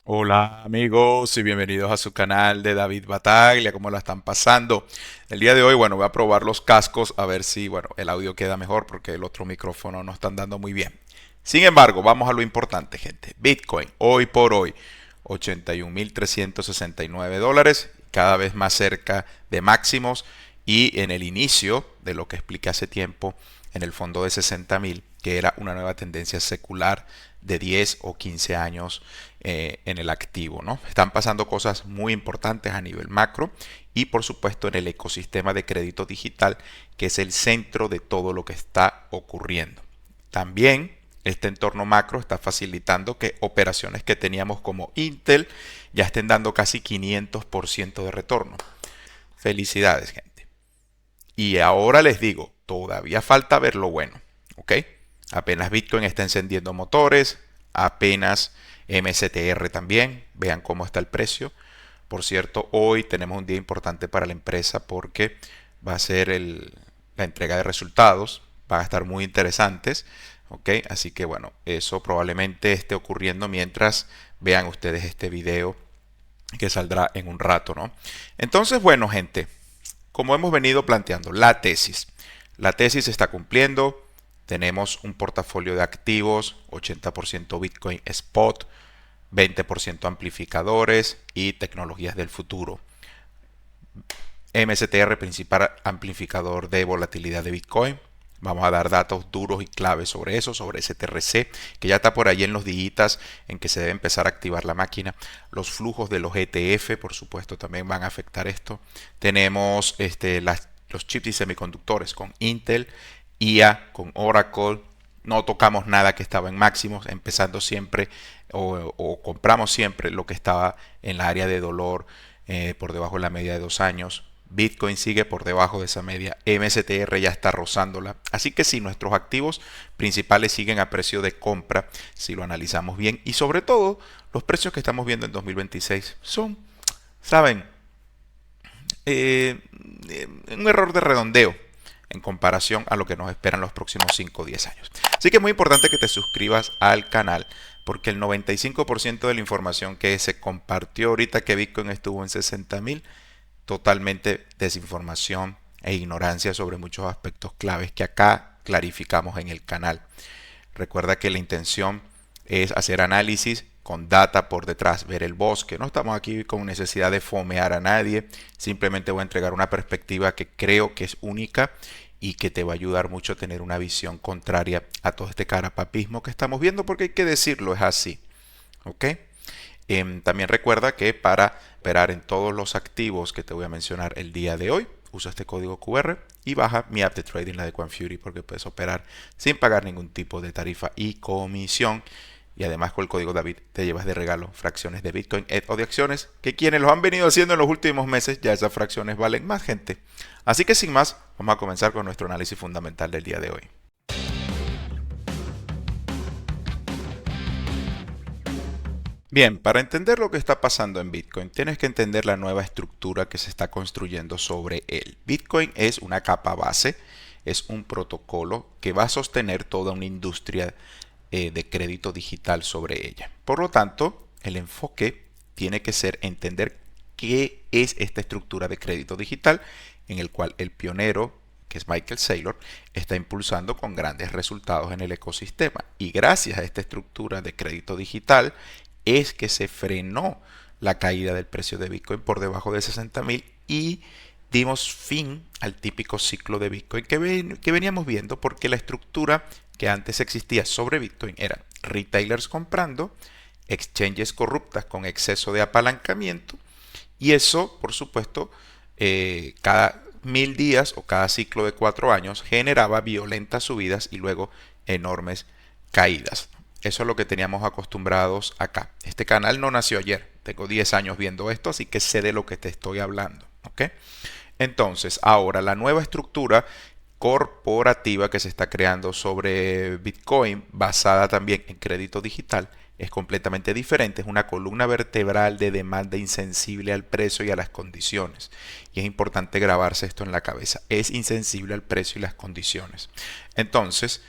Hola amigos y bienvenidos a su canal de David Bataglia, ¿cómo la están pasando? El día de hoy, bueno, voy a probar los cascos a ver si, bueno, el audio queda mejor porque el otro micrófono no está andando muy bien. Sin embargo, vamos a lo importante, gente. Bitcoin, hoy por hoy, 81.369 dólares, cada vez más cerca de máximos y en el inicio de lo que expliqué hace tiempo, en el fondo de 60.000, que era una nueva tendencia secular de 10 o 15 años en el activo, ¿no? Están pasando cosas muy importantes a nivel macro y por supuesto en el ecosistema de crédito digital, que es el centro de todo lo que está ocurriendo. También este entorno macro está facilitando que operaciones que teníamos como Intel ya estén dando casi 500% de retorno. Felicidades, gente. Y ahora les digo, todavía falta ver lo bueno, ¿ok? Apenas Bitcoin está encendiendo motores, apenas MSTR también, vean cómo está el precio. Por cierto, hoy tenemos un día importante para la empresa porque va a ser la entrega de resultados, van a estar muy interesantes, ¿ok? Así que bueno, eso probablemente esté ocurriendo mientras vean ustedes este video que saldrá en un rato, ¿no? Entonces, bueno, gente, como hemos venido planteando, la tesis. La tesis se está cumpliendo. Tenemos un portafolio de activos, 80% Bitcoin Spot, 20% amplificadores y tecnologías del futuro. MSTR, principal amplificador de volatilidad de Bitcoin. Vamos a dar datos duros y claves sobre eso, sobre STRC, que ya está por ahí en los días en que se debe empezar a activar la máquina. Los flujos de los ETF, por supuesto, también van a afectar esto. Tenemos los chips y semiconductores con Intel, IA con Oracle. No tocamos nada que estaba en máximos, empezando siempre o compramos siempre lo que estaba en la área de dolor por debajo de la media de 2 años. Bitcoin sigue por debajo de esa media, MSTR ya está rozándola. Así que si nuestros activos principales siguen a precio de compra, si lo analizamos bien, y sobre todo los precios que estamos viendo en 2026 son, saben, eh, un error de redondeo en comparación a lo que nos esperan los próximos 5 o 10 años. Así que es muy importante que te suscribas al canal porque el 95% de la información que se compartió ahorita que Bitcoin estuvo en 60.000, totalmente desinformación e ignorancia sobre muchos aspectos claves que acá clarificamos en el canal. Recuerda que la intención es hacer análisis con data por detrás, ver el bosque. No estamos aquí con necesidad de fomear a nadie, simplemente voy a entregar una perspectiva que creo que es única y que te va a ayudar mucho a tener una visión contraria a todo este carapapismo que estamos viendo, porque hay que decirlo, es así. ¿Ok? También recuerda que para operar en todos los activos que te voy a mencionar el día de hoy, usa este código QR y baja mi app de trading, la de QuantFury, porque puedes operar sin pagar ningún tipo de tarifa y comisión. Y además con el código David te llevas de regalo fracciones de Bitcoin o de acciones que quienes lo han venido haciendo en los últimos meses, ya esas fracciones valen más, gente. Así que sin más, vamos a comenzar con nuestro análisis fundamental del día de hoy. Bien, para entender lo que está pasando en Bitcoin, tienes que entender la nueva estructura que se está construyendo sobre él. Bitcoin es una capa base, es un protocolo que va a sostener toda una industria de crédito digital sobre ella. Por lo tanto, el enfoque tiene que ser entender qué es esta estructura de crédito digital en el cual el pionero, que es Michael Saylor, está impulsando con grandes resultados en el ecosistema. Y gracias a esta estructura de crédito digital es que se frenó la caída del precio de Bitcoin por debajo de 60.000 y dimos fin al típico ciclo de Bitcoin que veníamos viendo, porque la estructura que antes existía sobre Bitcoin era retailers comprando, exchanges corruptas con exceso de apalancamiento, y eso, por supuesto, cada 1.000 días o cada ciclo de 4 años generaba violentas subidas y luego enormes caídas. Eso es lo que teníamos acostumbrados acá. Este canal no nació ayer. Tengo 10 años viendo esto, así que sé de lo que te estoy hablando. ¿Ok? Entonces, ahora la nueva estructura corporativa que se está creando sobre Bitcoin, basada también en crédito digital, es completamente diferente. Es una columna vertebral de demanda insensible al precio y a las condiciones. Y es importante grabarse esto en la cabeza. Es insensible al precio y las condiciones. Entonces,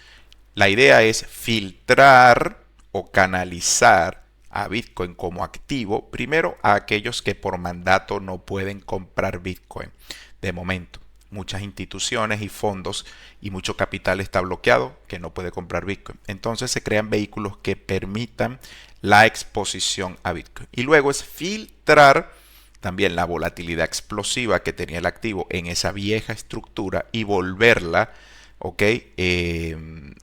la idea es filtrar o canalizar a Bitcoin como activo, primero a aquellos que por mandato no pueden comprar Bitcoin de momento. Muchas instituciones y fondos y mucho capital está bloqueado que no puede comprar Bitcoin. Entonces se crean vehículos que permitan la exposición a Bitcoin. Y luego es filtrar también la volatilidad explosiva que tenía el activo en esa vieja estructura y volverla, ¿ok?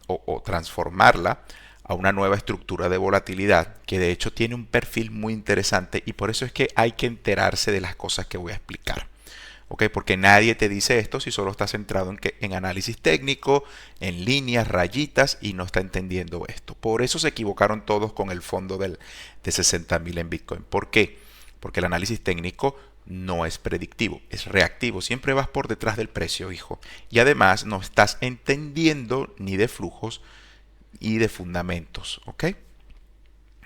O transformarla a una nueva estructura de volatilidad que de hecho tiene un perfil muy interesante y por eso es que hay que enterarse de las cosas que voy a explicar. ¿Ok? Porque nadie te dice esto si solo está centrado en análisis técnico, en líneas, rayitas y no está entendiendo esto. Por eso se equivocaron todos con el fondo de 60.000 en Bitcoin. ¿Por qué? Porque el análisis técnico no es predictivo, es reactivo. Siempre vas por detrás del precio, hijo. Y además no estás entendiendo ni de flujos y de fundamentos. ¿Ok?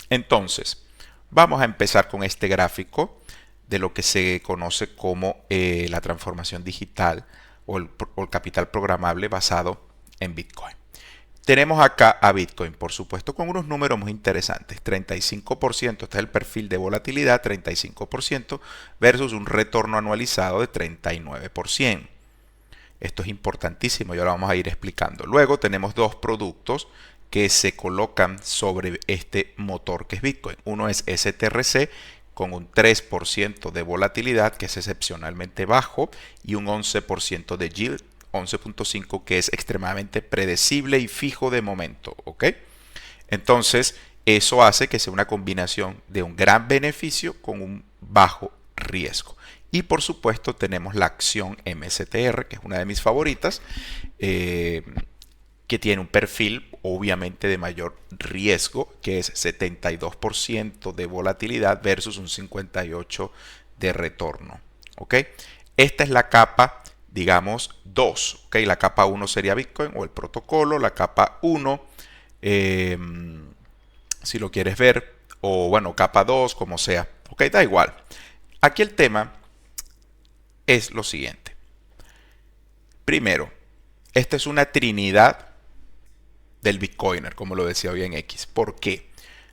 Entonces, vamos a empezar con este gráfico de lo que se conoce como la transformación digital o el capital programable basado en Bitcoin. Tenemos acá a Bitcoin, por supuesto, con unos números muy interesantes. 35%, este es el perfil de volatilidad, 35% versus un retorno anualizado de 39%. Esto es importantísimo y ahora vamos a ir explicando. Luego tenemos dos productos que se colocan sobre este motor que es Bitcoin. Uno es STRC con un 3% de volatilidad, que es excepcionalmente bajo, y un 11% de yield, 11.5, que es extremadamente predecible y fijo de momento. ¿Ok? Entonces, eso hace que sea una combinación de un gran beneficio con un bajo riesgo. Y por supuesto tenemos la acción MSTR, que es una de mis favoritas, que tiene un perfil obviamente de mayor riesgo, que es 72% de volatilidad versus un 58% de retorno. ¿Ok? Esta es la capa, digamos, 2. ¿Ok? La capa 1 sería Bitcoin o el protocolo, la capa 1, si lo quieres ver, o bueno, capa 2, como sea. ¿Ok? Da igual. Aquí el tema es lo siguiente. Primero, esta es una trinidad del Bitcoiner, como lo decía hoy en X. ¿Por qué?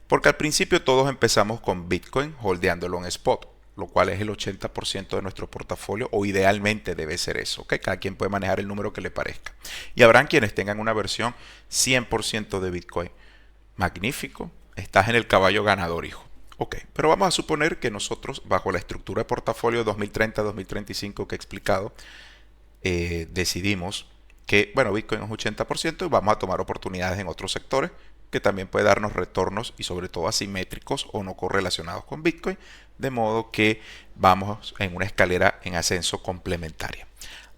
Porque al principio todos empezamos con Bitcoin holdeándolo en spot, lo cual es el 80% de nuestro portafolio, o idealmente debe ser eso, ¿ok? Cada quien puede manejar el número que le parezca. Y habrán quienes tengan una versión 100% de Bitcoin. Magnífico, estás en el caballo ganador, hijo. Ok, pero vamos a suponer que nosotros, bajo la estructura de portafolio 2030-2035 que he explicado, decidimos que, bueno, Bitcoin es 80% y vamos a tomar oportunidades en otros sectores que también puede darnos retornos y sobre todo asimétricos o no correlacionados con Bitcoin, de modo que vamos en una escalera en ascenso complementaria.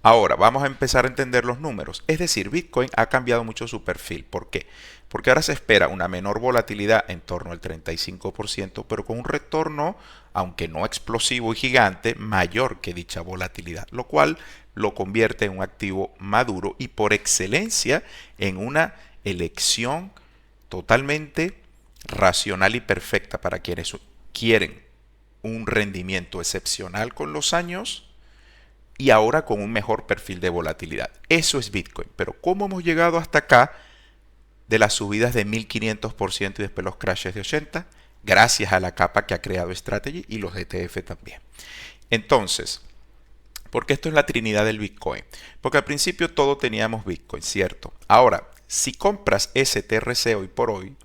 Ahora, vamos a empezar a entender los números. Es decir, Bitcoin ha cambiado mucho su perfil. ¿Por qué? Porque ahora se espera una menor volatilidad en torno al 35%, pero con un retorno, aunque no explosivo y gigante, mayor que dicha volatilidad, lo cual lo convierte en un activo maduro y por excelencia en una elección totalmente racional y perfecta para quienes quieren un rendimiento excepcional con los años y ahora con un mejor perfil de volatilidad. Eso es Bitcoin. Pero ¿cómo hemos llegado hasta acá de las subidas de 1500% y después los crashes de 80%? Gracias a la capa que ha creado Strategy y los ETF también. Entonces, ¿por qué esto es la trinidad del Bitcoin? Porque al principio todo teníamos Bitcoin, ¿cierto? Ahora, si compras STRC hoy por hoy,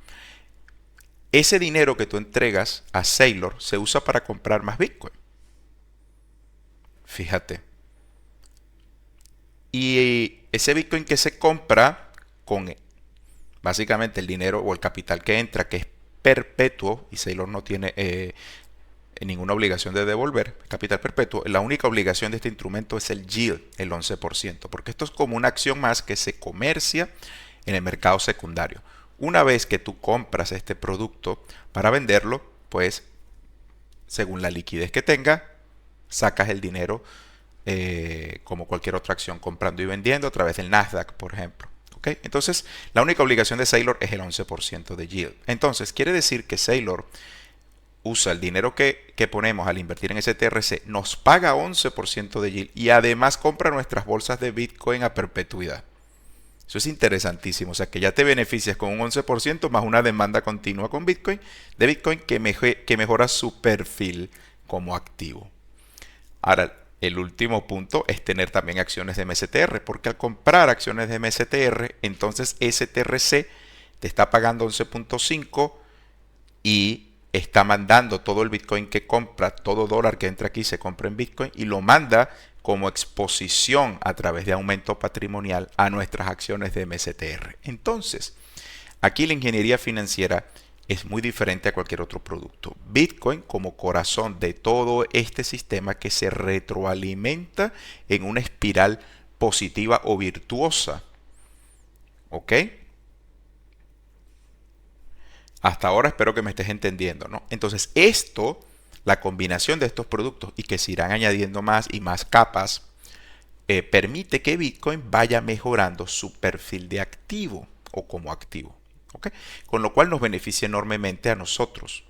ese dinero que tú entregas a Saylor se usa para comprar más Bitcoin. Fíjate. Y ese Bitcoin que se compra con básicamente el dinero o el capital que entra, que es perpetuo, y Saylor no tiene ninguna obligación de devolver, capital perpetuo, la única obligación de este instrumento es el yield, el 11%, porque esto es como una acción más que se comercia en el mercado secundario. Una vez que tú compras este producto para venderlo, pues según la liquidez que tenga, sacas el dinero como cualquier otra acción, comprando y vendiendo a través del Nasdaq, por ejemplo. ¿Okay? Entonces, la única obligación de Saylor es el 11% de yield. Entonces, quiere decir que Saylor usa el dinero que ponemos al invertir en STRC, nos paga 11% de yield y además compra nuestras bolsas de Bitcoin a perpetuidad. Eso es interesantísimo. O sea, que ya te beneficias con un 11% más una demanda continua con Bitcoin, de Bitcoin que mejora su perfil como activo. Ahora, el último punto es tener también acciones de MSTR, porque al comprar acciones de MSTR, entonces STRC te está pagando 11.5 y está mandando todo el Bitcoin que compra, todo dólar que entra aquí se compra en Bitcoin y lo manda como exposición a través de aumento patrimonial a nuestras acciones de MSTR. Entonces, aquí la ingeniería financiera es muy diferente a cualquier otro producto. Bitcoin como corazón de todo este sistema que se retroalimenta en una espiral positiva o virtuosa. ¿Ok? Hasta ahora espero que me estés entendiendo, ¿no? Entonces esto, la combinación de estos productos y que se irán añadiendo más y más capas, permite que Bitcoin vaya mejorando su perfil de activo o como activo. ¿Ok? Con lo cual nos beneficia enormemente a nosotros.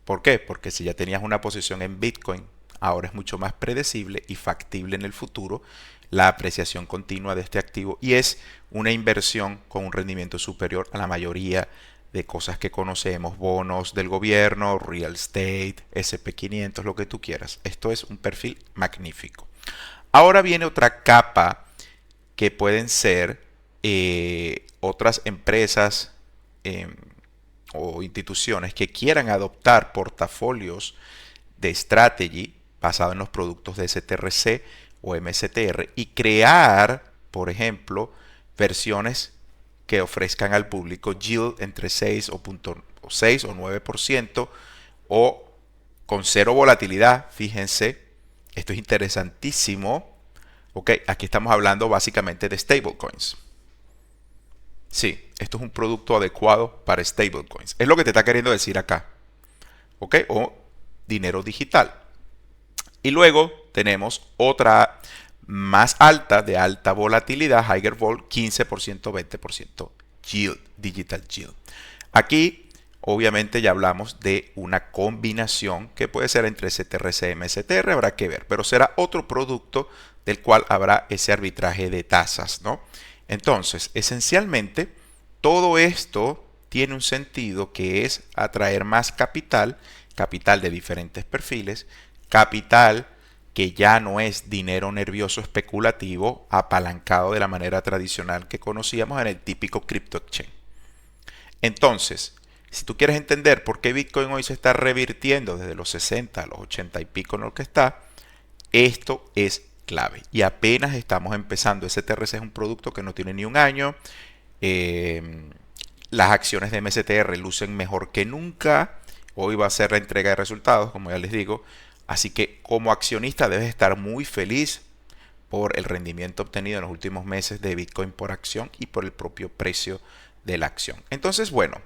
¿Por qué? Porque si ya tenías una posición en Bitcoin, ahora es mucho más predecible y factible en el futuro la apreciación continua de este activo y es una inversión con un rendimiento superior a la mayoría de cosas que conocemos, bonos del gobierno, real estate, SP500, lo que tú quieras. Esto es un perfil magnífico. Ahora viene otra capa que pueden ser otras empresas o instituciones que quieran adoptar portafolios de strategy basado en los productos de STRC o MSTR y crear, por ejemplo, versiones que ofrezcan al público yield entre 6 o 6 o 9% o con cero volatilidad. Fíjense, esto es interesantísimo. Ok, aquí estamos hablando básicamente de stablecoins. Sí, esto es un producto adecuado para stablecoins. Es lo que te está queriendo decir acá. ¿Ok? O dinero digital. Y luego tenemos otra más alta, de alta volatilidad, Higher Vol, 15%, 20% yield, digital yield. Aquí, obviamente, ya hablamos de una combinación que puede ser entre STRC y MSTR, habrá que ver, pero será otro producto del cual habrá ese arbitraje de tasas, ¿no? Entonces, esencialmente, todo esto tiene un sentido que es atraer más capital, capital de diferentes perfiles, capital que ya no es dinero nervioso especulativo apalancado de la manera tradicional que conocíamos en el típico crypto exchange. Entonces, si tú quieres entender por qué Bitcoin hoy se está revirtiendo desde los 60 a los 80 y pico en lo que está, esto es clave. Y apenas estamos empezando. STRC es un producto que no tiene ni un año. Las acciones de MSTR lucen mejor que nunca. Hoy va a ser la entrega de resultados, como ya les digo. Así que como accionista debes estar muy feliz por el rendimiento obtenido en los últimos meses de Bitcoin por acción y por el propio precio de la acción. Entonces, bueno,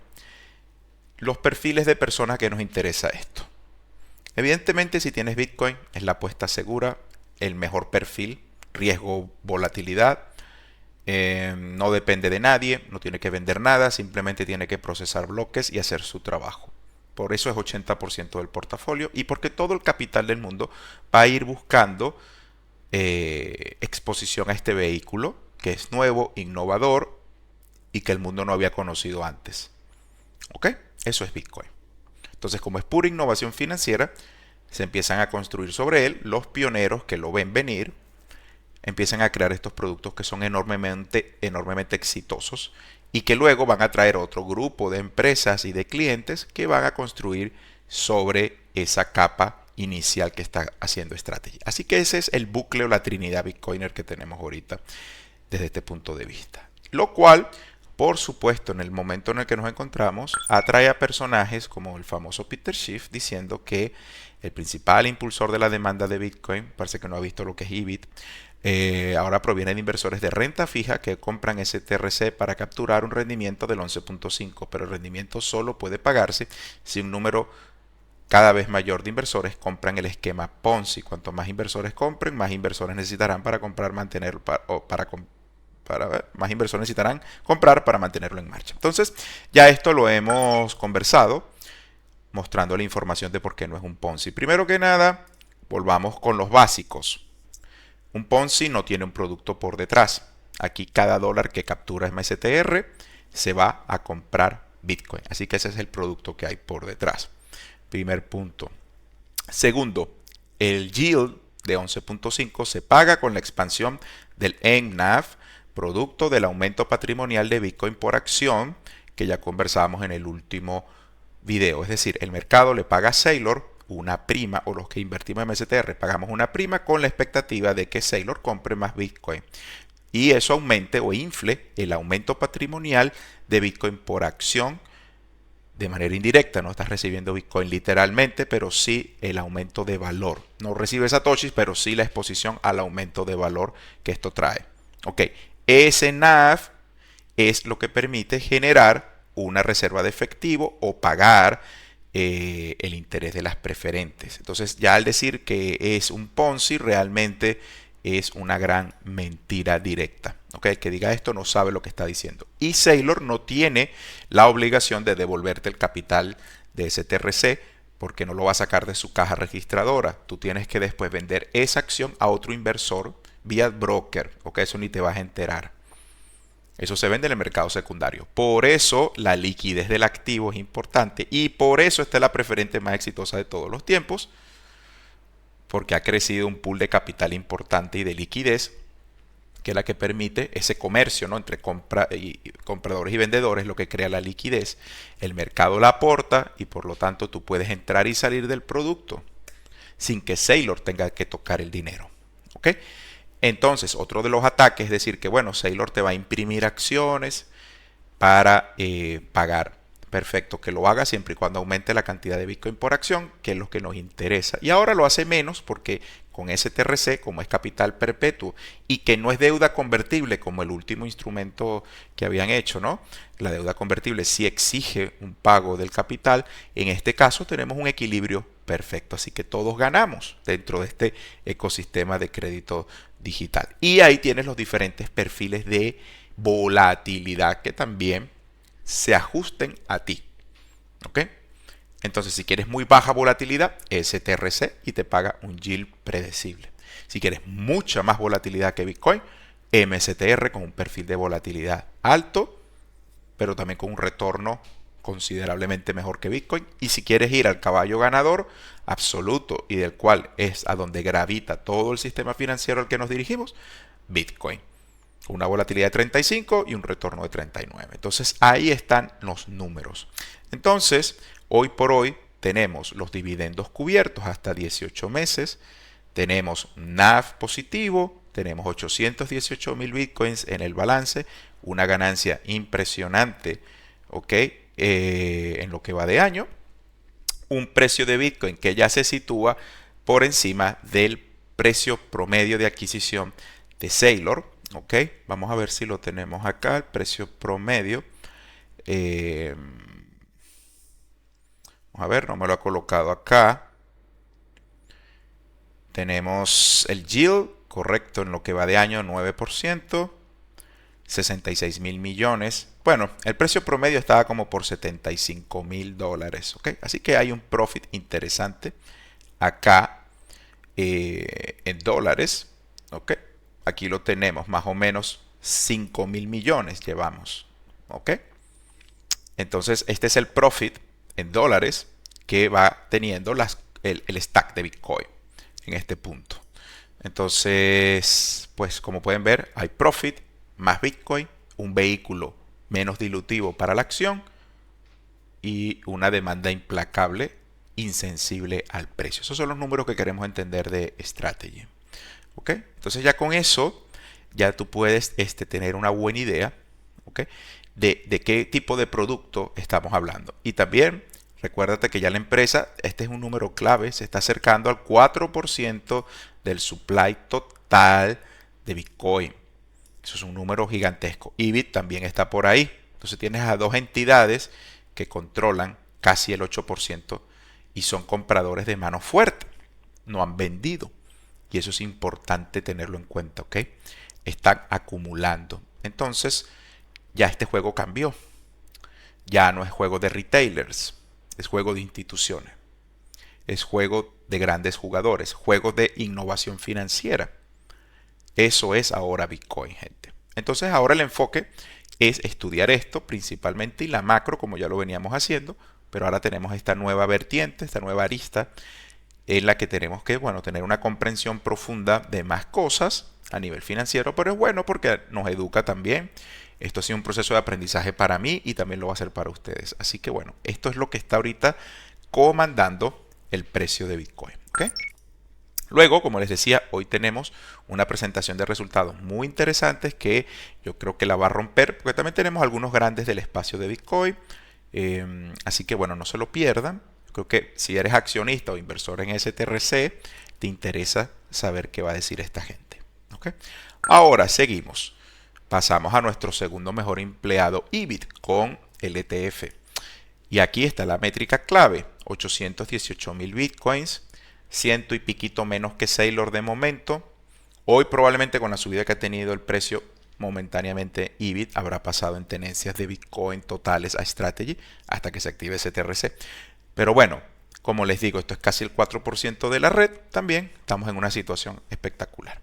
los perfiles de personas que nos interesa esto. Evidentemente, si tienes Bitcoin, es la apuesta segura, el mejor perfil, riesgo, volatilidad. No depende de nadie, no tiene que vender nada, simplemente tiene que procesar bloques y hacer su trabajo. Por eso es 80% del portafolio y porque todo el capital del mundo va a ir buscando exposición a este vehículo que es nuevo, innovador y que el mundo no había conocido antes. ¿Ok? Eso es Bitcoin. Entonces, como es pura innovación financiera, se empiezan a construir sobre él los pioneros que lo ven venir, empiezan a crear estos productos que son enormemente exitosos y que luego van a traer otro grupo de empresas y de clientes que van a construir sobre esa capa inicial que está haciendo Strategy. Así que ese es el bucle o la trinidad Bitcoiner que tenemos ahorita desde este punto de vista. Lo cual, por supuesto, en el momento en el que nos encontramos, atrae a personajes como el famoso Peter Schiff diciendo que el principal impulsor de la demanda de Bitcoin, parece que no ha visto lo que es IBIT, ahora proviene de inversores de renta fija que compran STRC para capturar un rendimiento del 11.5, pero el rendimiento solo puede pagarse si un número cada vez mayor de inversores compran el esquema Ponzi. Cuanto más inversores compren, más inversores necesitarán para comprar, mantener más inversores necesitarán comprar para mantenerlo en marcha. Entonces, ya esto lo hemos conversado, mostrando la información de por qué no es un Ponzi. Primero que nada, volvamos con los básicos. Un Ponzi no tiene un producto por detrás. Aquí cada dólar que captura MSTR se va a comprar Bitcoin. Así que ese es el producto que hay por detrás. Primer punto. Segundo, el yield de 11.5 se paga con la expansión del NAV, producto del aumento patrimonial de Bitcoin por acción, que ya conversábamos en el último video. Es decir, el mercado le paga a Saylor una prima, o los que invertimos en MSTR pagamos una prima con la expectativa de que Saylor compre más Bitcoin. Y eso aumente o infle el aumento patrimonial de Bitcoin por acción de manera indirecta. No estás recibiendo Bitcoin literalmente, pero sí el aumento de valor. No recibes satoshis, pero sí la exposición al aumento de valor que esto trae. Ok, ese NAV es lo que permite generar una reserva de efectivo o pagar el interés de las preferentes. Entonces, ya al decir que es un Ponzi, realmente es una gran mentira directa. ¿Okay? El que diga esto no sabe lo que está diciendo. Y Saylor no tiene la obligación de devolverte el capital de ese TRC porque no lo va a sacar de su caja registradora. Tú tienes que después vender esa acción a otro inversor vía broker. ¿Okay? Eso ni te vas a enterar. Eso se vende en el mercado secundario. Por eso la liquidez del activo es importante y por eso esta es la preferente más exitosa de todos los tiempos, porque ha crecido un pool de capital importante y de liquidez, que es la que permite ese comercio, ¿no?, entre compradores y vendedores, lo que crea la liquidez. El mercado la aporta y por lo tanto tú puedes entrar y salir del producto sin que Saylor tenga que tocar el dinero. ¿Ok? Entonces, otro de los ataques es decir que, bueno, Saylor te va a imprimir acciones para pagar. Perfecto, que lo haga siempre y cuando aumente la cantidad de Bitcoin por acción, que es lo que nos interesa. Y ahora lo hace menos porque con ese TRC, como es capital perpetuo y que no es deuda convertible como el último instrumento que habían hecho, ¿no? La deuda convertible sí exige un pago del capital. En este caso tenemos un equilibrio perfecto, así que todos ganamos dentro de este ecosistema de crédito digital. Y ahí tienes los diferentes perfiles de volatilidad que también se ajusten a ti. ¿Ok? Entonces, si quieres muy baja volatilidad, STRC y te paga un yield predecible. Si quieres mucha más volatilidad que Bitcoin, MSTR con un perfil de volatilidad alto, pero también con un retorno considerablemente mejor que Bitcoin. Y si quieres ir al caballo ganador absoluto y del cual es a donde gravita todo el sistema financiero al que nos dirigimos, Bitcoin. Una volatilidad de 35 y un retorno de 39. Entonces ahí están los números. Entonces, hoy por hoy tenemos los dividendos cubiertos hasta 18 meses. Tenemos NAV positivo. Tenemos 818.000 bitcoins en el balance. Una ganancia impresionante, ¿ok? En lo que va de año. Un precio de Bitcoin que ya se sitúa por encima del precio promedio de adquisición de Saylor. Ok, vamos a ver si lo tenemos acá, el precio promedio. Vamos a ver, no me lo ha colocado acá. Tenemos el yield, correcto, en lo que va de año, 9%, 66.000 millones. Bueno, el precio promedio estaba como por $75.000, ok. Así que hay un profit interesante acá en dólares, ok. Aquí lo tenemos, más o menos 5.000 millones llevamos. ¿Ok? Entonces, este es el profit en dólares que va teniendo el stack de Bitcoin en este punto. Entonces, pues como pueden ver, hay profit más Bitcoin, un vehículo menos dilutivo para la acción y una demanda implacable, insensible al precio. Esos son los números que queremos entender de Strategy. ¿Ok? Entonces ya con eso, ya tú puedes tener una buena idea, ¿ok?, de qué tipo de producto estamos hablando. Y también recuérdate que ya la empresa, este es un número clave, se está acercando al 4% del supply total de Bitcoin. Eso es un número gigantesco. IBIT también está por ahí. Entonces tienes a dos entidades que controlan casi el 8% y son compradores de mano fuerte. No han vendido. Y eso es importante tenerlo en cuenta, ¿ok? Están acumulando. Entonces, ya este juego cambió. Ya no es juego de retailers, es juego de instituciones. Es juego de grandes jugadores, juego de innovación financiera. Eso es ahora Bitcoin, gente. Entonces ahora el enfoque es estudiar esto principalmente y la macro, como ya lo veníamos haciendo, pero ahora tenemos esta nueva vertiente, esta nueva arista en la que tenemos que, bueno, tener una comprensión profunda de más cosas a nivel financiero, pero es bueno porque nos educa también. Esto ha sido un proceso de aprendizaje para mí y también lo va a ser para ustedes. Así que bueno, esto es lo que está ahorita comandando el precio de Bitcoin. ¿Ok? Luego, como les decía, hoy tenemos una presentación de resultados muy interesantes que yo creo que la va a romper, porque también tenemos algunos grandes del espacio de Bitcoin. Así que bueno, no se lo pierdan. Creo que si eres accionista o inversor en STRC, te interesa saber qué va a decir esta gente. ¿Ok? Ahora seguimos. Pasamos a nuestro segundo mejor empleado, IBIT, con el ETF. Y aquí está la métrica clave, 818.000 bitcoins, ciento y piquito menos que Saylor de momento. Hoy probablemente con la subida que ha tenido el precio momentáneamente, IBIT habrá pasado en tenencias de Bitcoin totales a Strategy hasta que se active ese TRC. Pero bueno, como les digo, esto es casi el 4% de la red, también estamos en una situación espectacular.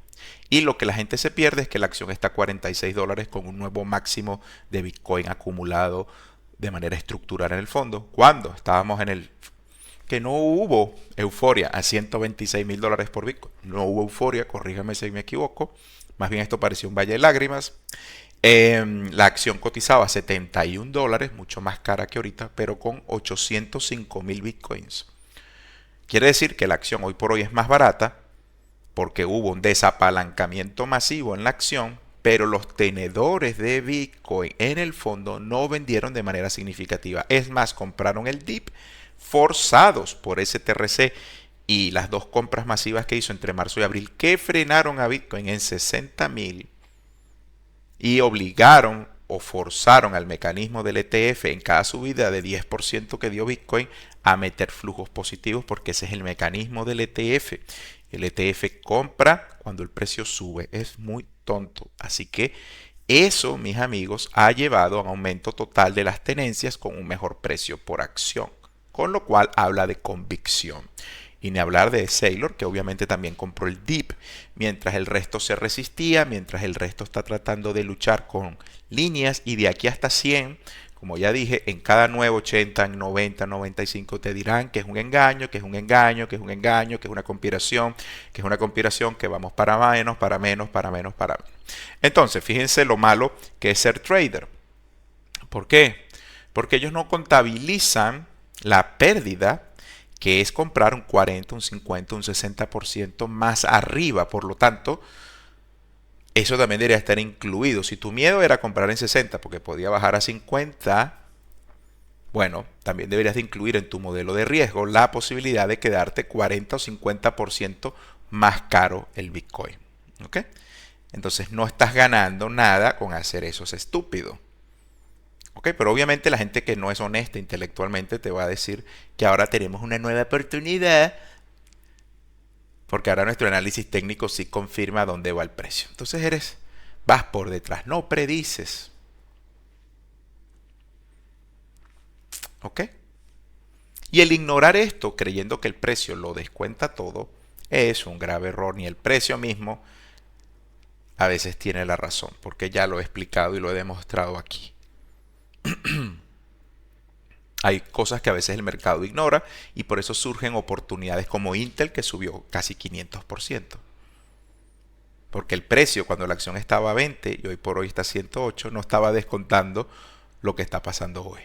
Y lo que la gente se pierde es que la acción está a $46 con un nuevo máximo de Bitcoin acumulado de manera estructural en el fondo. Cuando estábamos en el que no hubo euforia a $126.000 por Bitcoin. No hubo euforia, corríjame si me equivoco. Más bien esto parecía un valle de lágrimas. La acción cotizaba $71, mucho más cara que ahorita, pero con 805.000 bitcoins. Quiere decir que la acción hoy por hoy es más barata porque hubo un desapalancamiento masivo en la acción, pero los tenedores de Bitcoin en el fondo no vendieron de manera significativa. Es más, compraron el dip forzados por ese TRC y las dos compras masivas que hizo entre marzo y abril que frenaron a Bitcoin en 60.000 y obligaron o forzaron al mecanismo del ETF en cada subida de 10% que dio Bitcoin a meter flujos positivos porque ese es el mecanismo del ETF. El ETF compra cuando el precio sube. Es muy tonto. Así que eso, mis amigos, ha llevado a un aumento total de las tenencias con un mejor precio por acción. Con lo cual habla de convicción. Y ni hablar de Saylor, que obviamente también compró el dip, mientras el resto se resistía, mientras el resto está tratando de luchar con líneas y de aquí hasta 100, como ya dije, en cada 9, 80, 90, 95 te dirán que es un engaño, que es un engaño, que es un engaño, que es una conspiración, que es una conspiración, que vamos para menos, para menos, para menos, para menos. Entonces, fíjense lo malo que es ser trader. ¿Por qué? Porque ellos no contabilizan la pérdida que es comprar un 40, un 50, un 60% más arriba. Por lo tanto, eso también debería estar incluido. Si tu miedo era comprar en 60 porque podía bajar a 50, bueno, también deberías de incluir en tu modelo de riesgo la posibilidad de quedarte 40 o 50% más caro el Bitcoin. ¿Ok? Entonces no estás ganando nada con hacer eso, es estúpido. ¿Ok? Pero obviamente la gente que no es honesta intelectualmente te va a decir que ahora tenemos una nueva oportunidad porque ahora nuestro análisis técnico sí confirma dónde va el precio. Entonces vas por detrás, no predices. ¿Ok? Y el ignorar esto creyendo que el precio lo descuenta todo es un grave error. Ni el precio mismo a veces tiene la razón, porque ya lo he explicado y lo he demostrado aquí. Hay cosas que a veces el mercado ignora y por eso surgen oportunidades como Intel que subió casi 500%. Porque el precio cuando la acción estaba a 20 y hoy por hoy está a 108 no estaba descontando lo que está pasando hoy.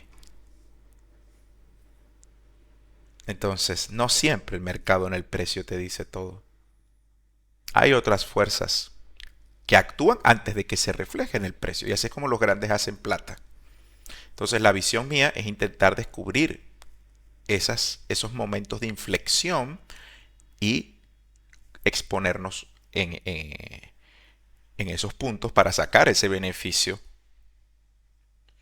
Entonces, no siempre el mercado en el precio te dice todo. Hay otras fuerzas que actúan antes de que se refleje en el precio y así es como los grandes hacen plata. Entonces, la visión mía es intentar descubrir esos momentos de inflexión y exponernos en esos puntos para sacar ese beneficio.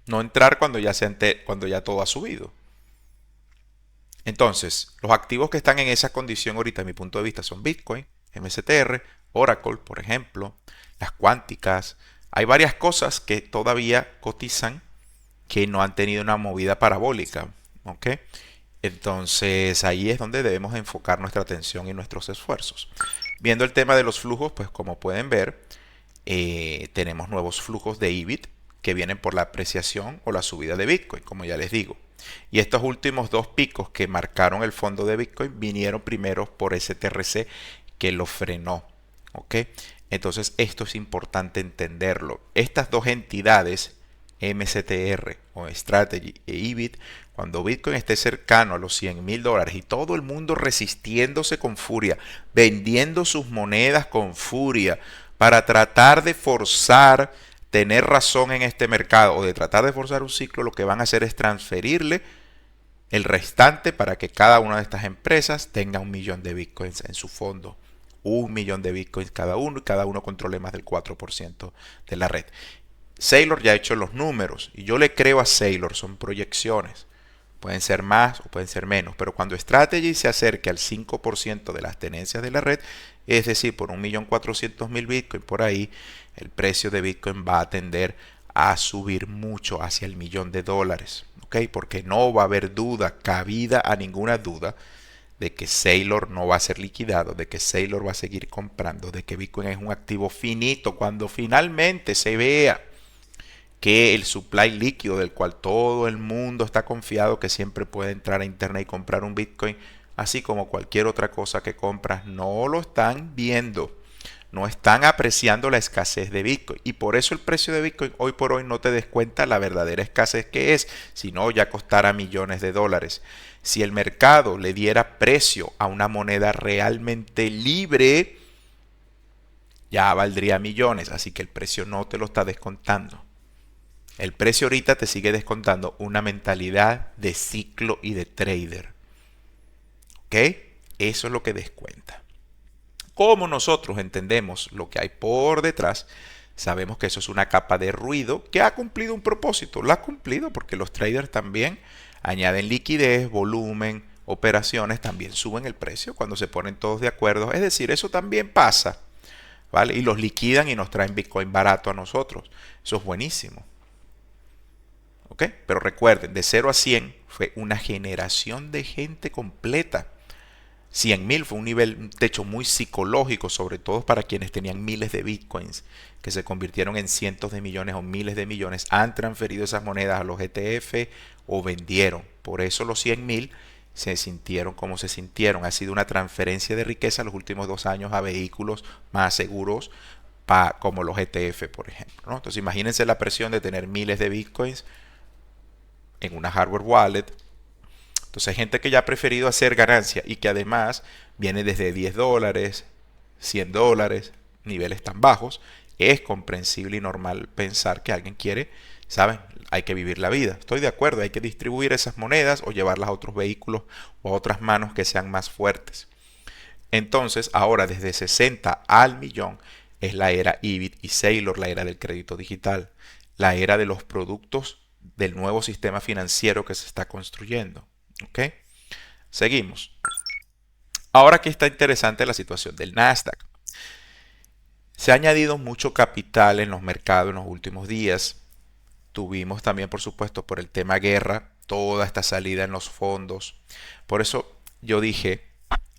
No entrar cuando ya todo ha subido. Entonces, los activos que están en esa condición ahorita, a mi punto de vista, son Bitcoin, MSTR, Oracle, por ejemplo, las cuánticas. Hay varias cosas que todavía cotizan que no han tenido una movida parabólica. ¿Ok? Entonces ahí es donde debemos enfocar nuestra atención y nuestros esfuerzos. Viendo el tema de los flujos, pues como pueden ver, tenemos nuevos flujos de EBIT que vienen por la apreciación o la subida de Bitcoin, como ya les digo. Y estos últimos dos picos que marcaron el fondo de Bitcoin vinieron primero por ese TRC que lo frenó. ¿Ok? Entonces esto es importante entenderlo. Estas dos entidades, MSTR o Strategy e EBIT, cuando Bitcoin esté cercano a los $100,000 y todo el mundo resistiéndose con furia, vendiendo sus monedas con furia para tratar de forzar tener razón en este mercado o de tratar de forzar un ciclo, lo que van a hacer es transferirle el restante para que cada una de estas empresas tenga 1 millón de bitcoins en su fondo. 1 millón de bitcoins cada uno y cada uno controle más del 4% de la red. Saylor ya ha hecho los números y yo le creo a Saylor, son proyecciones. Pueden ser más o pueden ser menos, pero cuando Strategy se acerque al 5% de las tenencias de la red, es decir, por 1.400.000 Bitcoin por ahí, el precio de Bitcoin va a tender a subir mucho hacia el $1.000.000, ¿ok? Porque no va a haber duda, cabida a ninguna duda, de que Saylor no va a ser liquidado, de que Saylor va a seguir comprando, de que Bitcoin es un activo finito. Cuando finalmente se vea que el supply líquido del cual todo el mundo está confiado que siempre puede entrar a internet y comprar un Bitcoin, así como cualquier otra cosa que compras, no lo están viendo, no están apreciando la escasez de Bitcoin, y por eso el precio de Bitcoin hoy por hoy no te des cuenta la verdadera escasez que es, si no ya costará millones de dólares. Si el mercado le diera precio a una moneda realmente libre, ya valdría millones, así que el precio no te lo está descontando. El precio ahorita te sigue descontando una mentalidad de ciclo y de trader. ¿Ok? Eso es lo que descuenta. Como nosotros entendemos lo que hay por detrás, sabemos que eso es una capa de ruido que ha cumplido un propósito. Lo ha cumplido porque los traders también añaden liquidez, volumen, operaciones, también suben el precio cuando se ponen todos de acuerdo. Es decir, eso también pasa, ¿vale? Y los liquidan y nos traen Bitcoin barato a nosotros. Eso es buenísimo. ¿Ok? Pero recuerden, de 0 a 100 fue una generación de gente completa. 100.000 fue un techo muy psicológico, sobre todo para quienes tenían miles de bitcoins, que se convirtieron en cientos de millones o miles de millones, han transferido esas monedas a los ETF o vendieron. Por eso los 100.000 se sintieron como se sintieron. Ha sido una transferencia de riqueza los últimos 2 años a vehículos más seguros, como los ETF, por ejemplo, ¿no? Entonces imagínense la presión de tener miles de bitcoins en una hardware wallet. Entonces hay gente que ya ha preferido hacer ganancia y que además viene desde $10, $100, niveles tan bajos. Es comprensible y normal pensar que alguien quiere, ¿saben? Hay que vivir la vida. Estoy de acuerdo, hay que distribuir esas monedas o llevarlas a otros vehículos o a otras manos que sean más fuertes. Entonces ahora desde 60 al millón es la era EBIT y Saylor, la era del crédito digital, la era de los productos del nuevo sistema financiero que se está construyendo. ¿Ok? Seguimos. Ahora aquí está interesante la situación del Nasdaq. Se ha añadido mucho capital en los mercados en los últimos días. Tuvimos también, por supuesto, por el tema guerra, toda esta salida en los fondos. Por eso yo dije,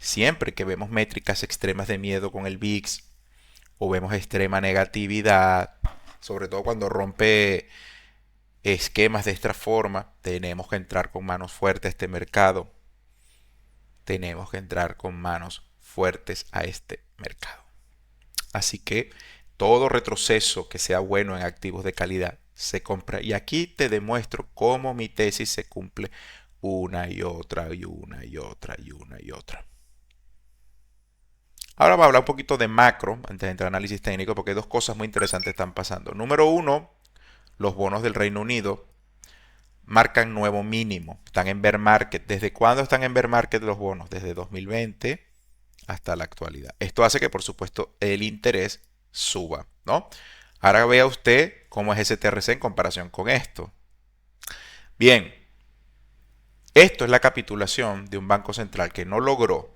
siempre que vemos métricas extremas de miedo con el VIX o vemos extrema negatividad, sobre todo cuando rompe esquemas de esta forma, tenemos que entrar con manos fuertes a este mercado. Tenemos que entrar con manos fuertes a este mercado. Así que todo retroceso que sea bueno en activos de calidad se compra. Y aquí te demuestro cómo mi tesis se cumple una y otra y una y otra y una y otra. Ahora voy a hablar un poquito de macro antes de entrar a análisis técnico porque dos cosas muy interesantes están pasando. Número uno, los bonos del Reino Unido marcan nuevo mínimo. Están en bear market. ¿Desde cuándo están en bear market los bonos? Desde 2020 hasta la actualidad. Esto hace que, por supuesto, el interés suba, ¿no? Ahora vea usted cómo es ese TRC en comparación con esto. Bien, esto es la capitulación de un banco central que no logró,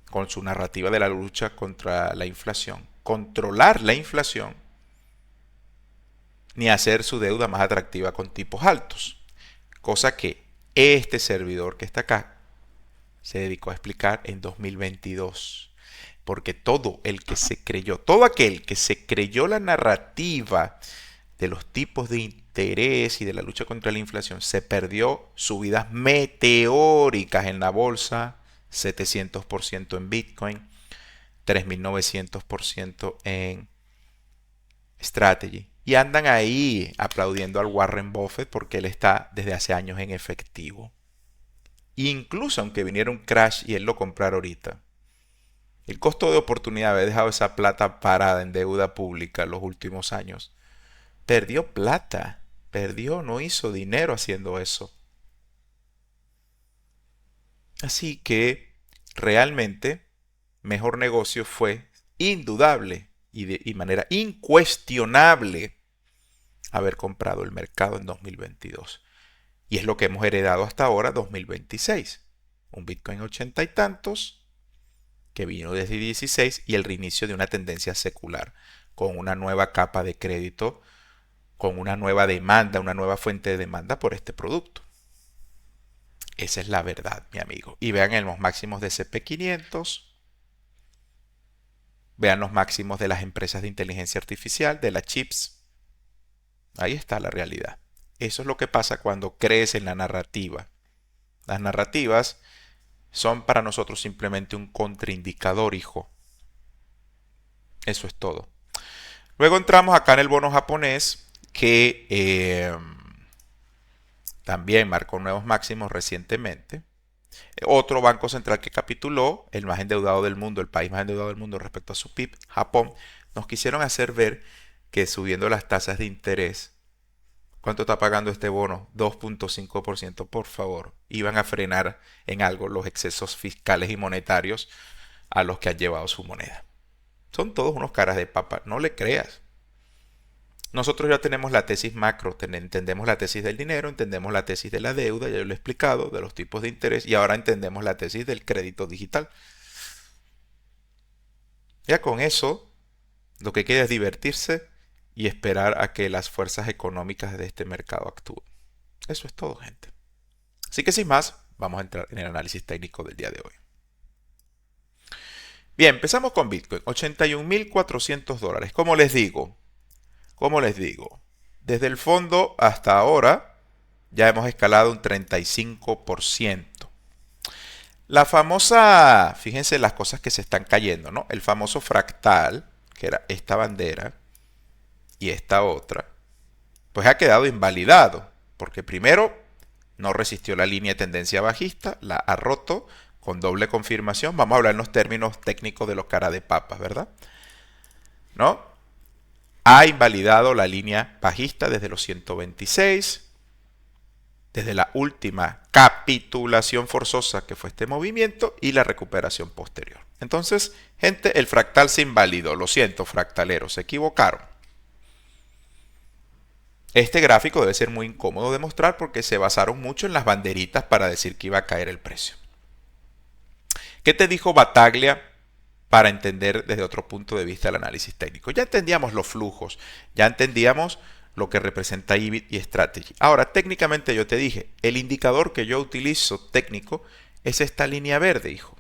con su narrativa de la lucha contra la inflación, controlar la inflación ni hacer su deuda más atractiva con tipos altos. Cosa que este servidor que está acá se dedicó a explicar en 2022. porque todo aquel que se creyó la narrativa de los tipos de interés y de la lucha contra la inflación, se perdió subidas meteóricas en la bolsa, 700% en Bitcoin, 3.900% en Strategy. Y andan ahí aplaudiendo al Warren Buffett porque él está desde hace años en efectivo. Incluso aunque viniera un crash y él lo comprara ahorita, el costo de oportunidad de haber dejado esa plata parada en deuda pública en los últimos años, perdió plata, no hizo dinero haciendo eso. Así que realmente mejor negocio fue indudable y de manera incuestionable haber comprado el mercado en 2022. Y es lo que hemos heredado hasta ahora, 2026. Un Bitcoin 80 y tantos, que vino desde 16, y el reinicio de una tendencia secular, con una nueva capa de crédito, con una nueva demanda, una nueva fuente de demanda por este producto. Esa es la verdad, mi amigo. Y vean en los máximos de SP500, vean los máximos de las empresas de inteligencia artificial, de las chips. Ahí está la realidad. Eso es lo que pasa cuando crees en la narrativa. Las narrativas son para nosotros simplemente un contraindicador, hijo. Eso es todo. Luego entramos acá en el bono japonés, que también marcó nuevos máximos recientemente. Otro banco central que capituló, el más endeudado del mundo, el país más endeudado del mundo respecto a su PIB, Japón, nos quisieron hacer ver que subiendo las tasas de interés, ¿cuánto está pagando este bono? 2.5%, por favor. Iban a frenar en algo los excesos fiscales y monetarios a los que han llevado su moneda. Son todos unos caras de papa, no le creas. Nosotros ya tenemos la tesis macro, entendemos la tesis del dinero, entendemos la tesis de la deuda, ya yo lo he explicado, de los tipos de interés, y ahora entendemos la tesis del crédito digital. Ya con eso, lo que queda es divertirse y esperar a que las fuerzas económicas de este mercado actúen. Eso es todo, gente. Así que sin más, vamos a entrar en el análisis técnico del día de hoy. Bien, empezamos con Bitcoin, 81.400 dólares. Como les digo, desde el fondo hasta ahora ya hemos escalado un 35%. La famosa, fíjense las cosas que se están cayendo, ¿no? El famoso fractal, que era esta bandera y esta otra, pues ha quedado invalidado, porque primero no resistió la línea de tendencia bajista, la ha roto con doble confirmación. Vamos a hablar en los términos técnicos de los cara de papas, ¿verdad? ¿No? Ha invalidado la línea bajista desde los 126, desde la última capitulación forzosa que fue este movimiento y la recuperación posterior. Entonces, gente, el fractal se invalidó. Lo siento, fractaleros, se equivocaron. Este gráfico debe ser muy incómodo de mostrar porque se basaron mucho en las banderitas para decir que iba a caer el precio. ¿Qué te dijo Battaglia para entender desde otro punto de vista el análisis técnico? Ya entendíamos los flujos, ya entendíamos lo que representa IBIT y Strategy. Ahora, técnicamente yo te dije, el indicador que yo utilizo técnico es esta línea verde, hijo.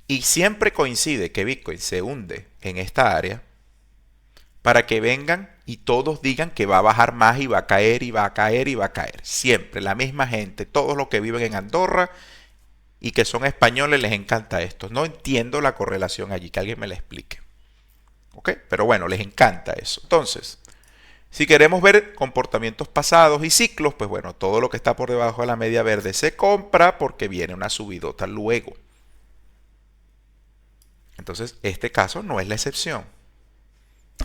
Y siempre coincide que Bitcoin se hunde en esta área para que vengan y todos digan que va a bajar más y va a caer y va a caer y va a caer. Siempre la misma gente, todos los que viven en Andorra y que son españoles les encanta esto. No entiendo la correlación allí, que alguien me la explique. ¿Ok? Pero bueno, les encanta eso. Entonces, si queremos ver comportamientos pasados y ciclos, pues bueno, todo lo que está por debajo de la media verde se compra porque viene una subidota luego. Entonces, este caso no es la excepción.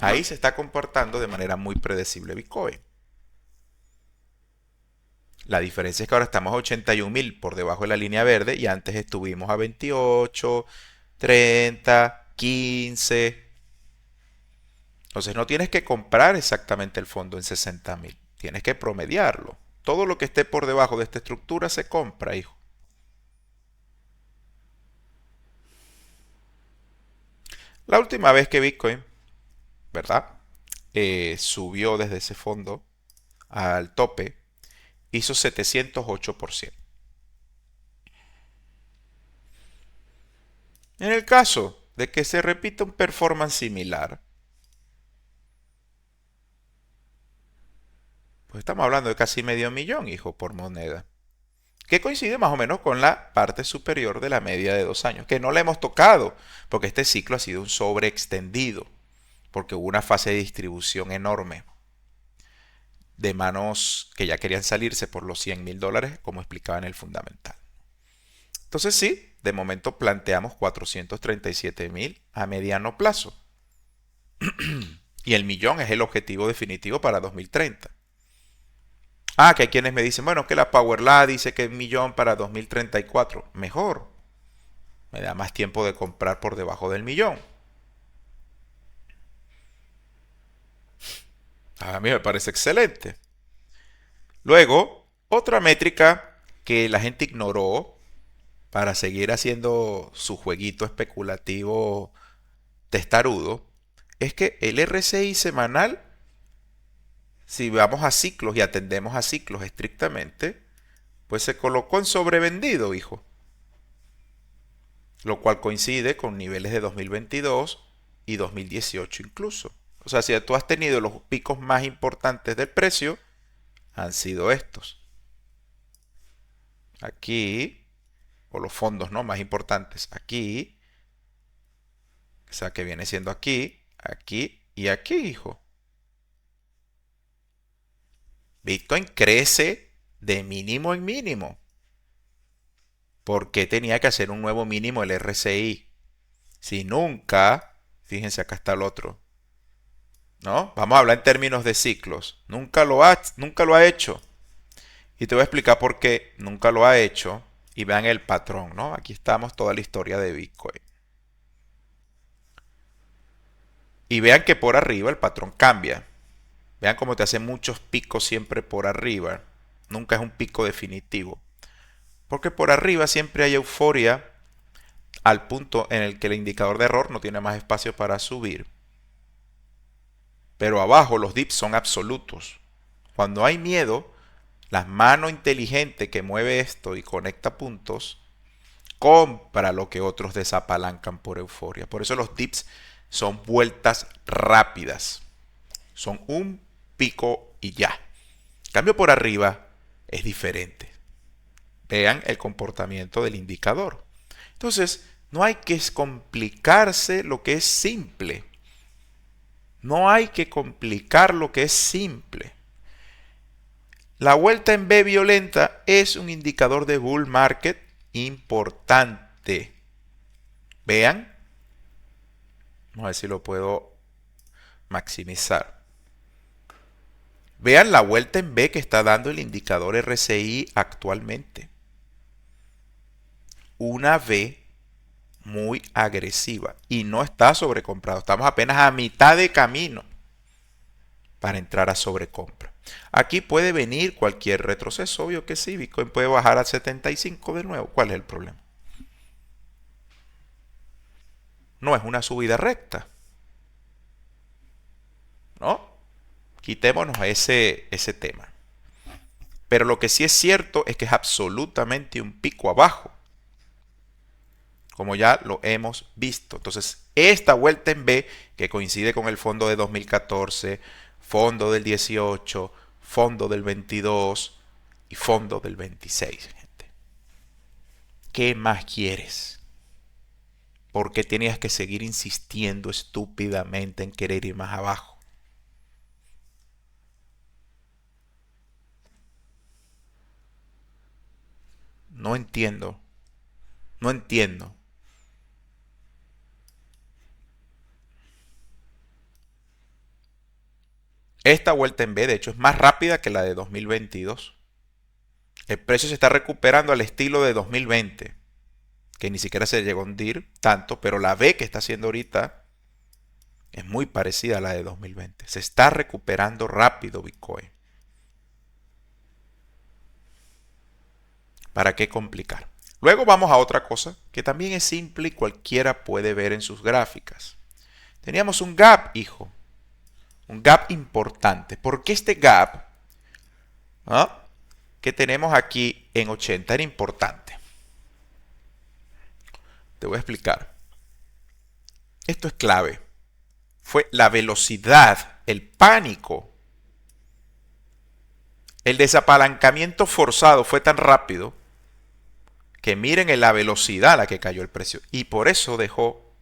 Ahí se está comportando de manera muy predecible Bitcoin. La diferencia es que ahora estamos a 81.000 por debajo de la línea verde y antes estuvimos a 28, 30, 15. Entonces no tienes que comprar exactamente el fondo en 60.000. Tienes que promediarlo. Todo lo que esté por debajo de esta estructura se compra, hijo. La última vez que Bitcoin, ¿verdad? Subió desde ese fondo al tope, hizo 708%. En el caso de que se repita un performance similar, pues estamos hablando de casi medio millón, hijo, por moneda. Que coincide más o menos con la parte superior de la media de 2 años, que no la hemos tocado, porque este ciclo ha sido un sobreextendido, porque hubo una fase de distribución enorme de manos que ya querían salirse por los $100,000, como explicaba en el fundamental. Entonces sí, de momento planteamos 437,000 a mediano plazo. Y el millón es el objetivo definitivo para 2030. Ah, que hay quienes me dicen, bueno, que la PowerLA dice que es millón para 2034. Mejor. Me da más tiempo de comprar por debajo del millón. A mí me parece excelente. Luego, otra métrica que la gente ignoró para seguir haciendo su jueguito especulativo testarudo es que el RSI semanal, si vamos a ciclos y atendemos a ciclos estrictamente, pues se colocó en sobrevendido, hijo. Lo cual coincide con niveles de 2022 y 2018 incluso. O sea, si tú has tenido los picos más importantes del precio, han sido estos. Aquí, o los fondos, ¿no?, más importantes. Aquí, o sea, que viene siendo aquí, aquí y aquí, hijo. Bitcoin crece de mínimo en mínimo. ¿Por qué tenía que hacer un nuevo mínimo el RSI? Si nunca, fíjense, acá está el otro, ¿no? Vamos a hablar en términos de ciclos. Nunca lo ha hecho. Y te voy a explicar por qué nunca lo ha hecho. Y vean el patrón, ¿no? Aquí estamos, toda la historia de Bitcoin. Y vean que por arriba el patrón cambia. Vean cómo te hace muchos picos siempre por arriba. Nunca es un pico definitivo. Porque por arriba siempre hay euforia al punto en el que el indicador de error no tiene más espacio para subir. Pero abajo los dips son absolutos. Cuando hay miedo, la mano inteligente que mueve esto y conecta puntos, compra lo que otros desapalancan por euforia. Por eso los dips son vueltas rápidas. Son un pico y ya. Cambio por arriba es diferente. Vean el comportamiento del indicador. Entonces, no hay que complicarse lo que es simple. No hay que complicar lo que es simple. La vuelta en B violenta es un indicador de bull market importante. Vean. Vamos a ver si lo puedo maximizar. Vean la vuelta en B que está dando el indicador RSI actualmente. Una V muy agresiva y no está sobrecomprado. Estamos apenas a mitad de camino para entrar a sobrecompra. Aquí puede venir cualquier retroceso, obvio que sí. Bitcoin puede bajar a 75 de nuevo. ¿Cuál es el problema? No es una subida recta, ¿no? Quitémonos a ese tema. Pero lo que sí es cierto es que es absolutamente un pico abajo, como ya lo hemos visto. Entonces, esta vuelta en B, que coincide con el fondo de 2014, fondo del 18, fondo del 22 y fondo del 26, gente. ¿Qué más quieres? ¿Por qué tenías que seguir insistiendo estúpidamente en querer ir más abajo? No entiendo. No entiendo. Esta vuelta en B, de hecho, es más rápida que la de 2022. El precio se está recuperando al estilo de 2020, que ni siquiera se llegó a hundir tanto, pero la B que está haciendo ahorita es muy parecida a la de 2020. Se está recuperando rápido Bitcoin. ¿Para qué complicar? Luego vamos a otra cosa que también es simple y cualquiera puede ver en sus gráficas. Teníamos un gap, hijo. Un gap importante. ¿Por qué este gap que tenemos aquí en 80 era importante? Te voy a explicar. Esto es clave. Fue la velocidad, el pánico, el desapalancamiento forzado fue tan rápido que miren en la velocidad a la que cayó el precio. Y por eso dejó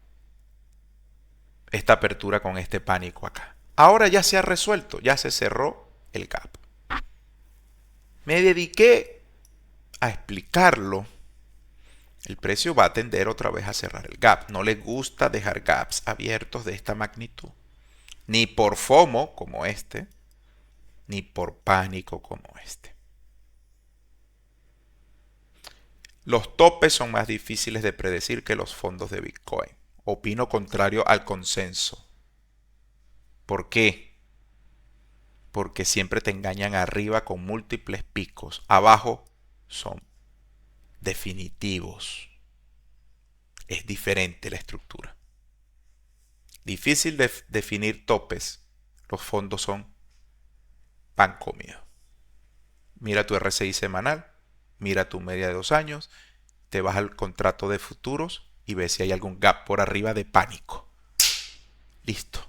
esta apertura con este pánico acá. Ahora ya se ha resuelto, ya se cerró el gap. Me dediqué a explicarlo. El precio va a tender otra vez a cerrar el gap. No le gusta dejar gaps abiertos de esta magnitud. Ni por FOMO como este, ni por pánico como este. Los topes son más difíciles de predecir que los fondos de Bitcoin. Opino contrario al consenso. ¿Por qué? Porque siempre te engañan arriba con múltiples picos. Abajo son definitivos. Es diferente la estructura. Difícil de definir topes. Los fondos son pan comido. Mira tu RSI semanal, mira tu media de 2 años, te vas al contrato de futuros y ves si hay algún gap por arriba de pánico. Listo.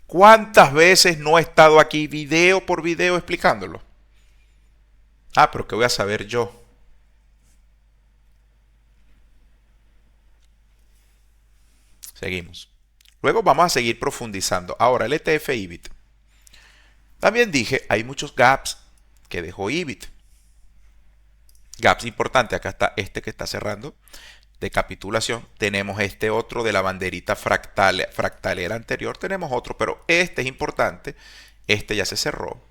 ¿Cuántas veces no he estado aquí video por video explicándolo? Ah, pero ¿qué voy a saber yo? Seguimos. Luego vamos a seguir profundizando. Ahora el ETF IBIT. También dije, hay muchos gaps que dejó IBIT. Gaps importantes. Acá está este que está cerrando de capitulación. Tenemos este otro de la banderita fractalera anterior. Tenemos otro, pero este es importante. Este ya se cerró.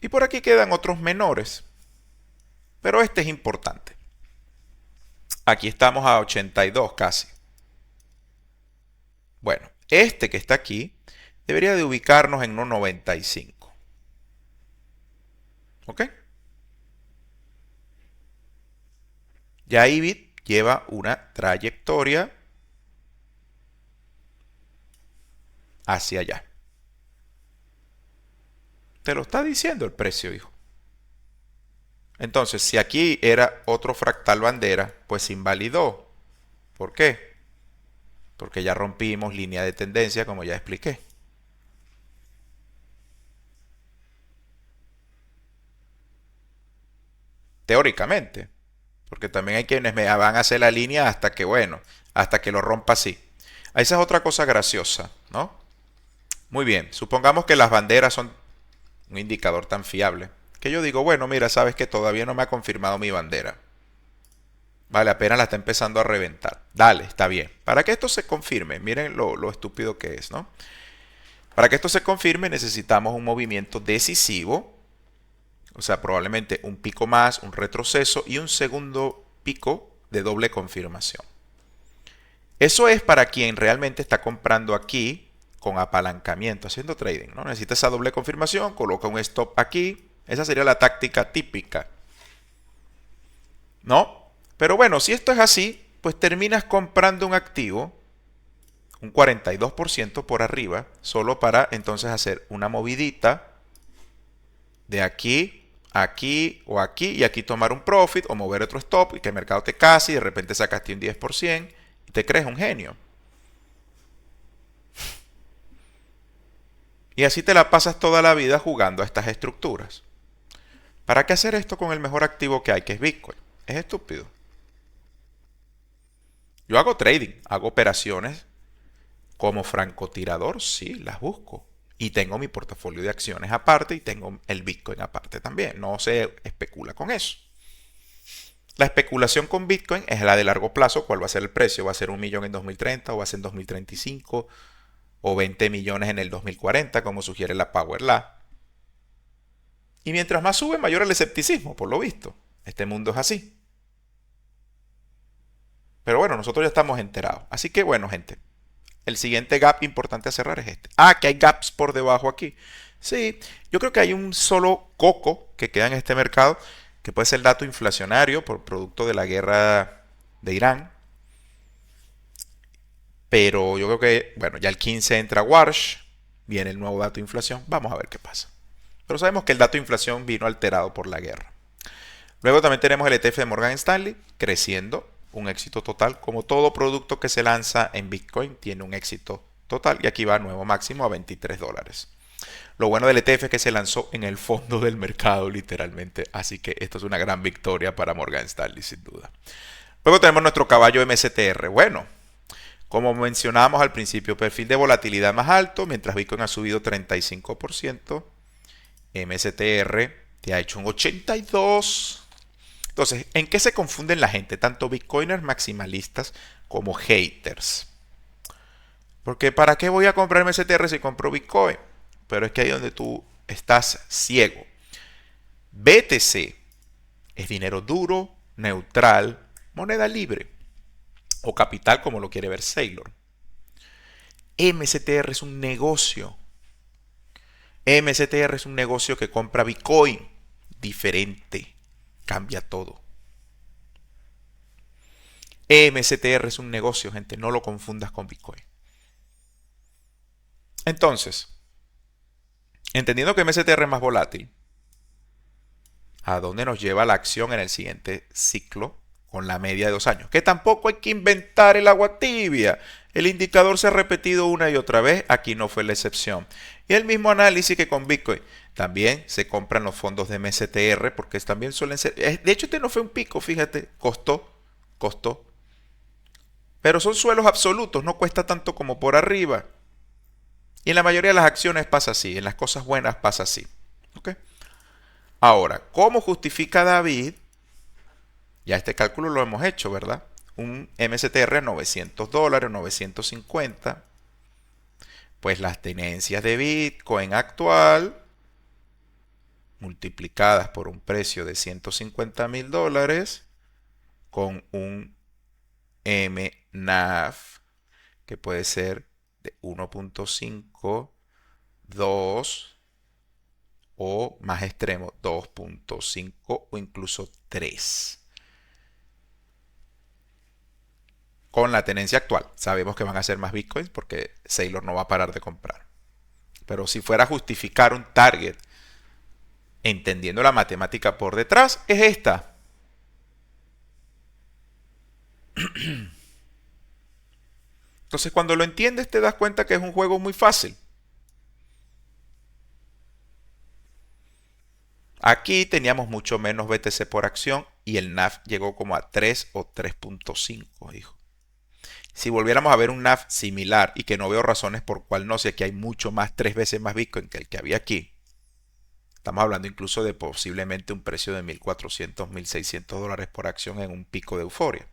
Y por aquí quedan otros menores. Pero este es importante. Aquí estamos a 82 casi. Bueno, este que está aquí debería de ubicarnos en 1.95. ¿Ok? Ya IBIT lleva una trayectoria hacia allá. Te lo está diciendo el precio, hijo. Entonces, si aquí era otro fractal bandera, pues se invalidó. ¿Por qué? Porque ya rompimos línea de tendencia, como ya expliqué. Teóricamente. Porque también hay quienes me van a hacer la línea hasta que, bueno, hasta que lo rompa así. Esa es otra cosa graciosa, ¿no? Muy bien, supongamos que las banderas son un indicador tan fiable que yo digo, bueno, mira, sabes que todavía no me ha confirmado mi bandera. Vale, apenas la está empezando a reventar. Dale, está bien. Para que esto se confirme, miren lo estúpido que es, ¿no? Para que esto se confirme necesitamos un movimiento decisivo, o sea, probablemente un pico más, un retroceso y un segundo pico de doble confirmación. Eso es para quien realmente está comprando aquí con apalancamiento, haciendo trading, ¿no? Necesita esa doble confirmación, coloca un stop aquí. Esa sería la táctica típica, ¿no? Pero bueno, si esto es así, pues terminas comprando un activo, un 42% por arriba, solo para entonces hacer una movidita de aquí, aquí o aquí, y aquí tomar un profit o mover otro stop y que el mercado te case y de repente sacaste un 10% y te crees un genio. Y así te la pasas toda la vida jugando a estas estructuras. ¿Para qué hacer esto con el mejor activo que hay, que es Bitcoin? Es estúpido. Yo hago trading, hago operaciones como francotirador, sí, las busco. Y tengo mi portafolio de acciones aparte y tengo el Bitcoin aparte también. No se especula con eso. La especulación con Bitcoin es la de largo plazo. ¿Cuál va a ser el precio? ¿Va a ser 1 millón en 2030 o va a ser en 2035? ¿O 20 millones en el 2040, como sugiere la Power Law? Y mientras más sube, mayor el escepticismo, por lo visto. Este mundo es así. Pero bueno, nosotros ya estamos enterados. Así que bueno, gente. El siguiente gap importante a cerrar es este. Ah, que hay gaps por debajo aquí. Sí, yo creo que hay un solo coco que queda en este mercado, que puede ser el dato inflacionario por producto de la guerra de Irán. Pero yo creo que, bueno, ya el 15 entra Warsh, viene el nuevo dato de inflación. Vamos a ver qué pasa. Pero sabemos que el dato de inflación vino alterado por la guerra. Luego también tenemos el ETF de Morgan Stanley creciendo. un éxito total, como todo producto que se lanza en Bitcoin tiene un éxito total, y aquí va nuevo máximo a 23 dólares. Lo bueno del ETF es que se lanzó en el fondo del mercado literalmente, así que esto es una gran victoria para Morgan Stanley sin duda. Luego tenemos nuestro caballo MSTR. Bueno, como mencionamos al principio, perfil de volatilidad más alto, mientras Bitcoin ha subido 35%, MSTR te ha hecho un 82%. Entonces, ¿en qué se confunden la gente? Tanto bitcoiners maximalistas como haters. Porque ¿para qué voy a comprar MSTR si compro Bitcoin? Pero es que ahí donde tú estás ciego. BTC es dinero duro, neutral, moneda libre o capital como lo quiere ver Saylor. MSTR es un negocio. MSTR es un negocio que compra Bitcoin. Diferente. Cambia todo. MSTR es un negocio, gente. No lo confundas con Bitcoin. Entonces, entendiendo que MSTR es más volátil, ¿a dónde nos lleva la acción en el siguiente ciclo con la media de 2 años? Que tampoco hay que inventar el agua tibia. El indicador se ha repetido una y otra vez, aquí no fue la excepción. Y el mismo análisis que con Bitcoin. También se compran los fondos de MSTR porque también suelen ser... De hecho, este no fue un pico, fíjate, costó. Pero son suelos absolutos, no cuesta tanto como por arriba. Y en la mayoría de las acciones pasa así, en las cosas buenas pasa así. ¿Ok? Ahora, ¿cómo justifica David? Ya este cálculo lo hemos hecho, ¿verdad? Un MSTR a 900 dólares, 950. Pues las tenencias de Bitcoin actual multiplicadas por un precio de 150 mil dólares con un MNAV que puede ser de 1.5, 2 o más extremo 2.5 o incluso 3. Con la tenencia actual, sabemos que van a ser más bitcoins porque Saylor no va a parar de comprar. Pero si fuera a justificar un target, entendiendo la matemática por detrás, es esta. Entonces, cuando lo entiendes, te das cuenta que es un juego muy fácil. Aquí teníamos mucho menos BTC por acción y el NAV llegó como a 3 o 3.5, dijo. Si volviéramos a ver un NAV similar y que no veo razones por cuál no, si aquí hay mucho más, 3 veces más Bitcoin que el que había aquí. Estamos hablando incluso de posiblemente un precio de 1.400, 1.600 dólares por acción en un pico de euforia.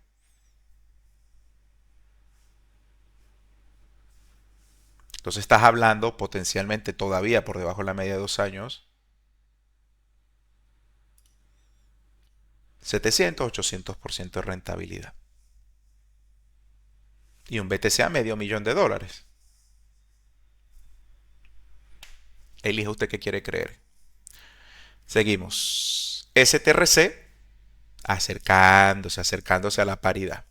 Entonces estás hablando potencialmente todavía por debajo de la media de 2 años, 700, 800% de rentabilidad. Y un BTC a medio millón de dólares. Elija usted qué quiere creer. Seguimos. STRC acercándose a la paridad.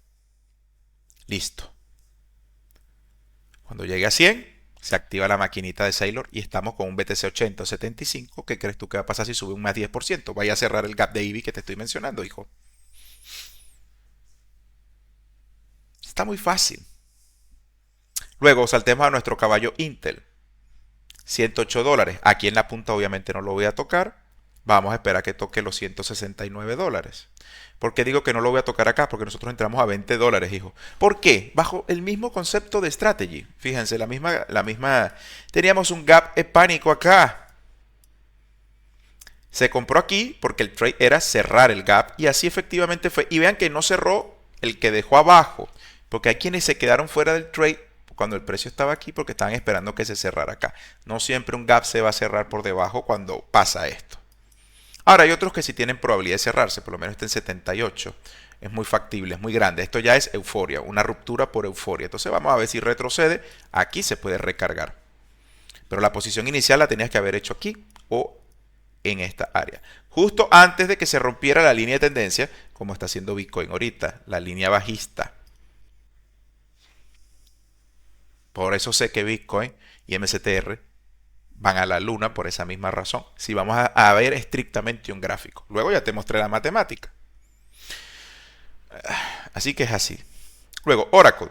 Listo. Cuando llegue a 100, se activa la maquinita de Saylor y estamos con un BTC 80 o 75. ¿Qué crees tú que va a pasar si sube un más 10%? Vaya a cerrar el gap de EV que te estoy mencionando, hijo. Está muy fácil. Luego saltemos a nuestro caballo Intel. 108 dólares. Aquí en la punta obviamente no lo voy a tocar. Vamos a esperar que toque los 169 dólares. ¿Por qué digo que no lo voy a tocar acá? Porque nosotros entramos a 20 dólares, hijo. ¿Por qué? Bajo el mismo concepto de strategy. Fíjense, la misma. Teníamos un gap pánico acá. Se compró aquí porque el trade era cerrar el gap y así efectivamente fue. Y vean que no cerró el que dejó abajo. Porque hay quienes se quedaron fuera del trade cuando el precio estaba aquí porque estaban esperando que se cerrara acá. No siempre un gap se va a cerrar por debajo cuando pasa esto. Ahora hay otros que sí tienen probabilidad de cerrarse, por lo menos está en 78. Es muy factible, es muy grande. Esto ya es euforia, una ruptura por euforia. Entonces vamos a ver si retrocede. Aquí se puede recargar. Pero la posición inicial la tenías que haber hecho aquí o en esta área. Justo antes de que se rompiera la línea de tendencia, como está haciendo Bitcoin ahorita, la línea bajista. Por eso sé que Bitcoin y MSTR van a la luna por esa misma razón. Si vamos a ver estrictamente un gráfico. Luego ya te mostré la matemática. Así que es así. Luego, Oracle.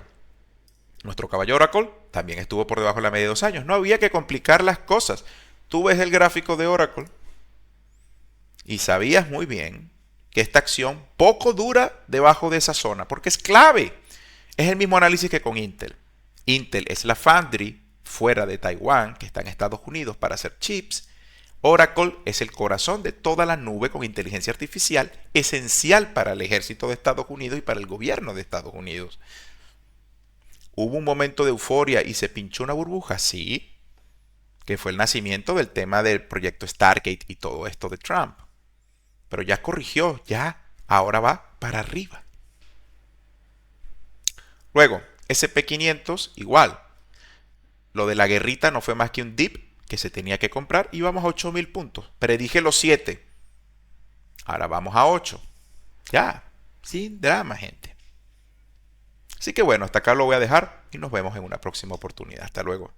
Nuestro caballo Oracle también estuvo por debajo de la media de 2 años. No había que complicar las cosas. Tú ves el gráfico de Oracle y sabías muy bien que esta acción poco dura debajo de esa zona, porque es clave. Es el mismo análisis que con Intel. Intel es la foundry fuera de Taiwán, que está en Estados Unidos para hacer chips. Oracle es el corazón de toda la nube con inteligencia artificial, esencial para el ejército de Estados Unidos y para el gobierno de Estados Unidos. ¿Hubo un momento de euforia y se pinchó una burbuja? Sí, que fue el nacimiento del tema del proyecto Stargate y todo esto de Trump. Pero ya corrigió, ya, ahora va para arriba. Luego, SP500 igual. Lo de la guerrita no fue más que un dip que se tenía que comprar y vamos a 8.000 puntos. Predije los 7. Ahora vamos a 8. Ya, sin drama, gente. Así que bueno, hasta acá lo voy a dejar y nos vemos en una próxima oportunidad. Hasta luego.